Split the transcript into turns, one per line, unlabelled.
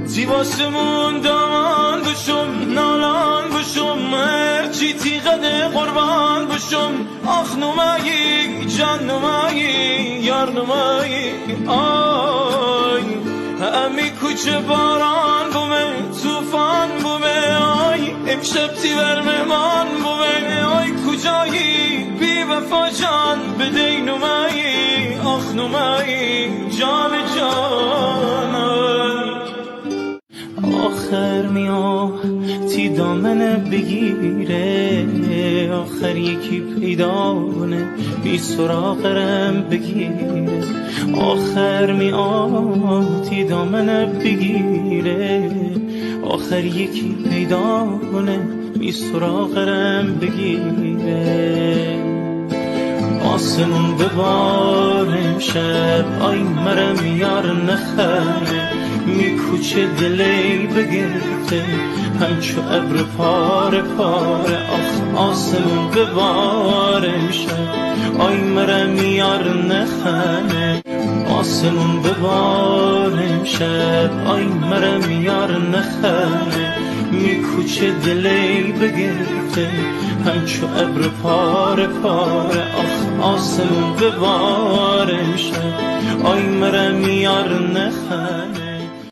زیباسمون دامان بشم نالان بشم هرچی تیغده قربان بشم آخ نمایی جان نمایی یار نمایی آی همی کوچه باران بومه توفان بومه آی امشب تیور مهمان بومه آی کجایی بی وفا جان بده نمایی آخ نمایی جان جان آخر تی دامنه بگیره آخر یکی پیدانه بی سراغرم بگیره آخر تی دامنه بگیره آخر یکی پیدانه بی سراغرم بگیره آسمون ببارم شب آی مرم یار نخره میکوچه دلی بگرفته همچو ابر پاره پاره آخ آسمون ببارم شب آی مرم یار نخره آسمون ببارم شب آی مرم یار نخره میکوچه دلی بگرفته همچو ابر پاره پاره آخ آسمون ببارم شب آی مرم یار نخره